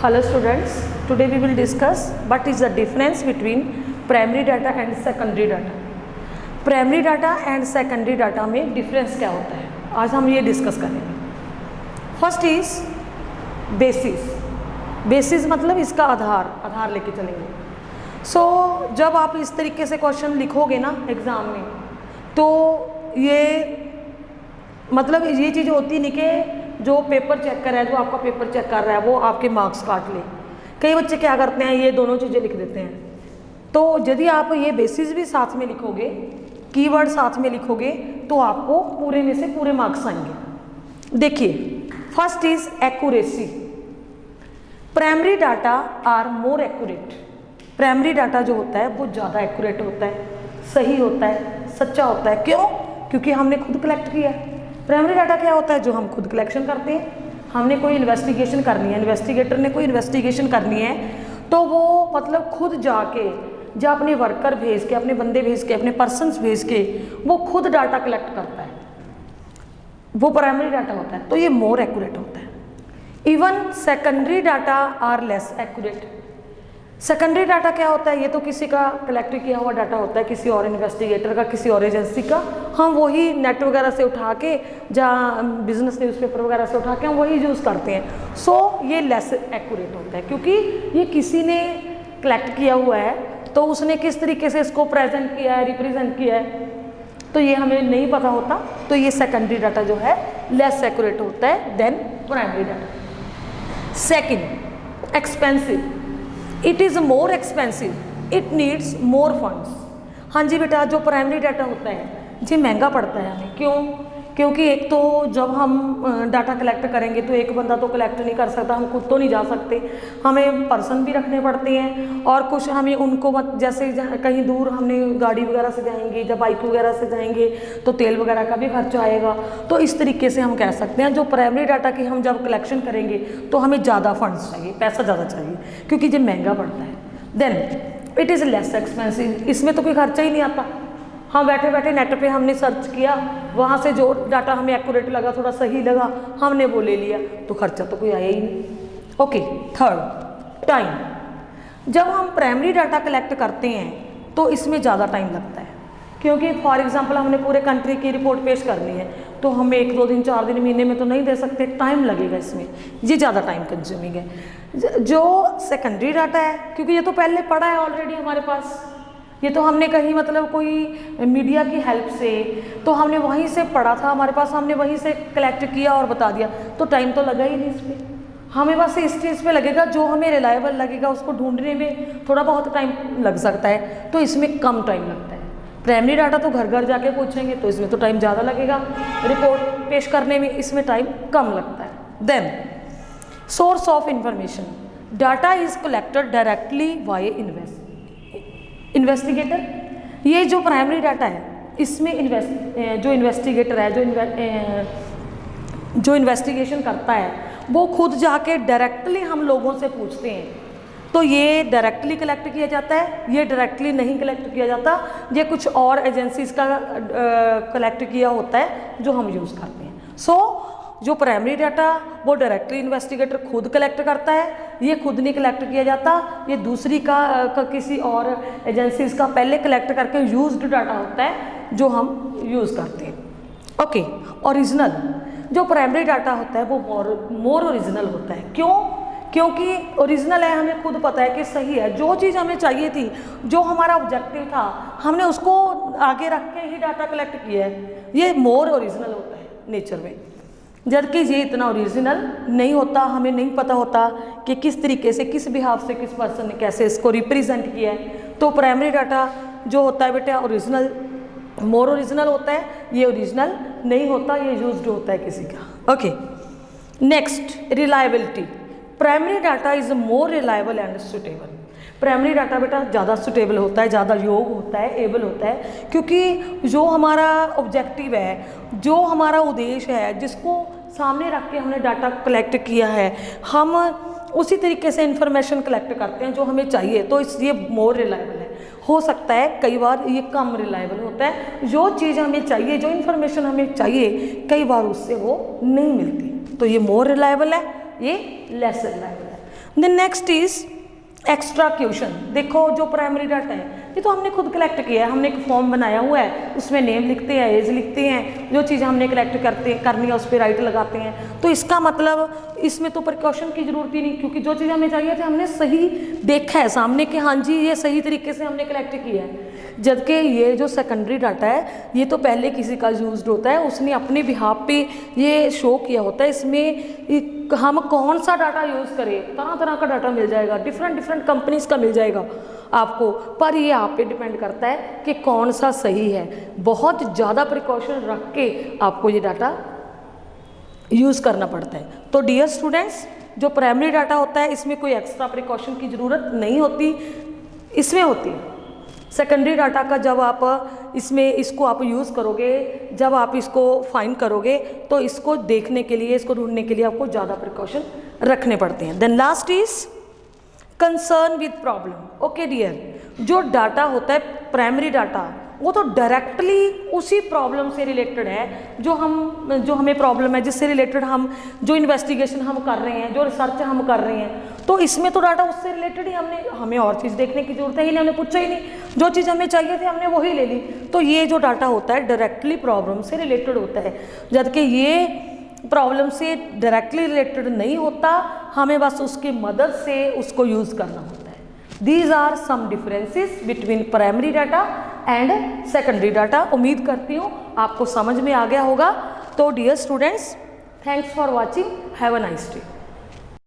Hello students, today we will discuss what is the difference between primary data and secondary data. Primary data and secondary data में difference क्या होता है, आज हम ये discuss करेंगे. First is basis. Basis मतलब इसका आधार लेके चलेंगे. So जब आप इस तरीके से क्वेश्चन लिखोगे ना एग्ज़ाम में, तो ये मतलब ये चीज़ होती नहीं कि जो पेपर चेक कर रहा है, जो आपका पेपर चेक कर रहा है, वो आपके मार्क्स काट ले. कई बच्चे क्या करते हैं, ये दोनों चीज़ें लिख देते हैं. तो यदि आप ये बेसिस भी साथ में लिखोगे, कीवर्ड साथ में लिखोगे, तो आपको पूरे में से पूरे मार्क्स आएंगे. देखिए, first is accuracy. Primary data are more accurate. Primary data जो होता है वो ज़्यादा एक्यूरेट होता है, सही होता है, सच्चा होता है. क्यों? क्योंकि हमने खुद कलेक्ट किया है. प्राइमरी डाटा क्या होता है? जो हम खुद कलेक्शन करते हैं. हमने कोई इन्वेस्टिगेशन करनी है, इन्वेस्टिगेटर ने कोई इन्वेस्टिगेशन करनी है, तो वो मतलब खुद जाके या अपने वर्कर भेज के, अपने बंदे भेज के, अपने पर्सन्स भेज के वो खुद डाटा कलेक्ट करता है. वो प्राइमरी डाटा होता है, तो ये मोर एक्यूरेट होता है. Even secondary data are less accurate. Secondary data क्या होता है? ये तो किसी का कलेक्ट किया हुआ डाटा होता है, किसी और इन्वेस्टिगेटर का, किसी और एजेंसी का. हम वही नेट वगैरह से उठा के, जहाँ बिजनेस न्यूज़पेपर वगैरह से उठा के हम वही यूज़ करते हैं. सो ये लेस एक्यूरेट होता है, क्योंकि ये किसी ने कलेक्ट किया हुआ है, तो उसने किस तरीके से इसको प्रेजेंट किया है, रिप्रेजेंट किया है, तो ये हमें नहीं पता होता. तो ये सेकेंडरी डाटा जो है लेस एक्यूरेट होता है then primary data. Second, expensive. It is more expensive, it needs more funds. हाँ जी बेटा, जो प्राइमरी डाटा होता है जी महंगा पड़ता है हमें. क्यों? क्योंकि एक तो जब हम डाटा कलेक्ट करेंगे तो एक बंदा तो कलेक्ट नहीं कर सकता, हम खुद तो नहीं जा सकते, हमें पर्सन भी रखने पड़ते हैं. और कुछ हमें उनको जैसे कहीं दूर हमने गाड़ी वगैरह से जाएंगे, जब बाइक वगैरह से जाएंगे तो तेल वगैरह का भी खर्चा आएगा. तो इस तरीके से हम कह सकते हैं जो प्राइमरी डाटा की हम जब कलेक्शन करेंगे तो हमें ज़्यादा फंड्स चाहिए, पैसा ज़्यादा चाहिए, क्योंकि ये महंगा पड़ता है. Then it is less expensive. इसमें तो कोई खर्चा ही नहीं आता. हम बैठे बैठे नेट पे हमने सर्च किया, वहाँ से जो डाटा हमें एक्यूरेट लगा, थोड़ा सही लगा, हमने वो ले लिया, तो खर्चा तो कोई आया ही नहीं. ओके. Third, time. जब हम प्राइमरी डाटा कलेक्ट करते हैं तो इसमें ज़्यादा टाइम लगता है, क्योंकि फॉर एग्जांपल हमने पूरे कंट्री की रिपोर्ट पेश करनी है, तो हम 1-2 दिन 4 दिन महीने में तो नहीं दे सकते, टाइम लगेगा इसमें. ये ज़्यादा टाइम कंज्यूमिंग है. जो सेकेंडरी डाटा है, क्योंकि ये तो पहले पड़ा है ऑलरेडी हमारे पास, ये तो हमने कहीं मतलब कोई मीडिया की हेल्प से, तो हमने वहीं से पढ़ा था हमारे पास, हमने वहीं से कलेक्ट किया और बता दिया, तो टाइम तो लगा ही नहीं इसमें. हमें बस इस चीज़ पे लगेगा जो हमें रिलायबल लगेगा, उसको ढूंढने में थोड़ा बहुत टाइम लग सकता है, तो इसमें कम टाइम लगता है. प्राइमरी डाटा तो घर घर जाके पूछेंगे, तो इसमें तो टाइम ज़्यादा लगेगा. रिपोर्ट पेश करने में इसमें टाइम कम लगता है. Then source of information. Data is collected directly by investigator. ये जो प्राइमरी डाटा है, इसमें जो इन्वेस्टिगेटर है, जो इन्वेस्टिगेशन करता है, वो खुद जाके डायरेक्टली हम लोगों से पूछते हैं, तो ये डायरेक्टली कलेक्ट किया जाता है. ये डायरेक्टली नहीं कलेक्ट किया जाता, ये कुछ और एजेंसीज का कलेक्ट किया होता है जो हम यूज़ करते हैं. सो जो प्राइमरी डाटा वो डायरेक्टली इन्वेस्टिगेटर खुद कलेक्ट करता है, ये खुद नहीं कलेक्ट किया जाता, ये दूसरी का किसी और एजेंसीज का पहले कलेक्ट करके यूज्ड डाटा होता है जो हम यूज़ करते हैं. ओके. ओरिजिनल. जो प्राइमरी डाटा होता है वो मोर ओरिजिनल होता है. क्यों? क्योंकि ओरिजिनल है, हमें खुद पता है कि सही है, जो चीज़ हमें चाहिए थी, जो हमारा ऑब्जेक्टिव था, हमने उसको आगे रख के ही डाटा कलेक्ट किया है. ये मोर ओरिजिनल होता है नेचर में, जबकि ये इतना ओरिजिनल नहीं होता. हमें नहीं पता होता कि किस तरीके से, किस बिहाफ से, किस पर्सन ने कैसे इसको रिप्रेजेंट किया है. तो प्राइमरी डाटा जो होता है बेटा ओरिजिनल, मोर ओरिजिनल होता है. ये ओरिजिनल नहीं होता, ये यूज्ड होता है किसी का. Okay. Next, reliability. Primary data is more reliable and suitable. Primary data बेटा ज़्यादा सुटेबल होता है, ज़्यादा योग होता है, एबल होता है, क्योंकि जो हमारा ऑब्जेक्टिव है, जो हमारा उद्देश्य है, जिसको सामने रख के हमने डाटा कलेक्ट किया है, हम उसी तरीके से इंफॉर्मेशन कलेक्ट करते हैं जो हमें चाहिए, तो ये मोर रिलायबल है. हो सकता है कई बार ये कम रिलायबल होता है. जो चीज़ हमें चाहिए, जो इन्फॉर्मेशन हमें चाहिए, कई बार उससे वो नहीं मिलती, तो ये मोर रिलायबल है, ये लेस रिलायबल है. Then next is extra question. देखो जो प्राइमरी डाटा है ये तो हमने खुद कलेक्ट किया है, हमने एक फॉर्म बनाया हुआ है, उसमें नेम लिखते हैं, एज लिखते हैं, जो चीज़ें हमने कलेक्ट करनी है उस पर राइट लगाते हैं। तो इसका मतलब इसमें तो प्रिकॉशन की जरूरत ही नहीं, क्योंकि जो चीज़ हमें चाहिए थी हमने सही देखा है सामने कि हाँ जी ये सही तरीके से हमने कलेक्ट किया है। जबकि ये जो सेकेंडरी डाटा है ये तो पहले किसी का यूज्ड होता है, उसने अपने बिहाफ पे ये शो किया होता है। इसमें हम कौन सा डाटा यूज़ करें, तरह तरह का डाटा मिल जाएगा, डिफरेंट कंपनीज का मिल जाएगा आपको, पर ये आप पे डिपेंड करता है कि कौन सा सही है। बहुत ज़्यादा प्रिकॉशन रख के आपको ये डाटा यूज़ करना पड़ता है। तो डियर स्टूडेंट्स, जो प्राइमरी डाटा होता है इसमें कोई एक्स्ट्रा प्रिकॉशन की ज़रूरत नहीं होती, इसमें होती है। सेकेंडरी डाटा का जब आप इसको आप यूज़ करोगे, जब आप इसको फाइंड करोगे तो इसको देखने के लिए, इसको ढूंढने के लिए आपको ज़्यादा प्रिकॉशन रखने पड़ते हैं। Then last is concern with problem. Okay dear, जो डाटा होता है प्राइमरी डाटा वो तो डायरेक्टली उसी प्रॉब्लम से रिलेटेड है जो हमें प्रॉब्लम है, जिससे रिलेटेड हम जो इन्वेस्टिगेशन हम कर रहे हैं, जो रिसर्च हम कर रहे हैं, तो इसमें तो डाटा उससे रिलेटेड ही हमें और चीज़ देखने की जरूरत है ही नहीं, हमने पूछा ही नहीं, जो चीज़ हमें चाहिए थी हमने वही ले ली। तो ये जो डाटा होता है डायरेक्टली प्रॉब्लम से रिलेटेड होता है, जबकि ये प्रॉब्लम से डायरेक्टली रिलेटेड नहीं होता, हमें बस उसकी मदद से उसको यूज़ करना होता है। These are some differences between primary data and secondary data। उम्मीद करती हूँ आपको समझ में आ गया होगा। तो dear students, thanks for watching, have a nice day.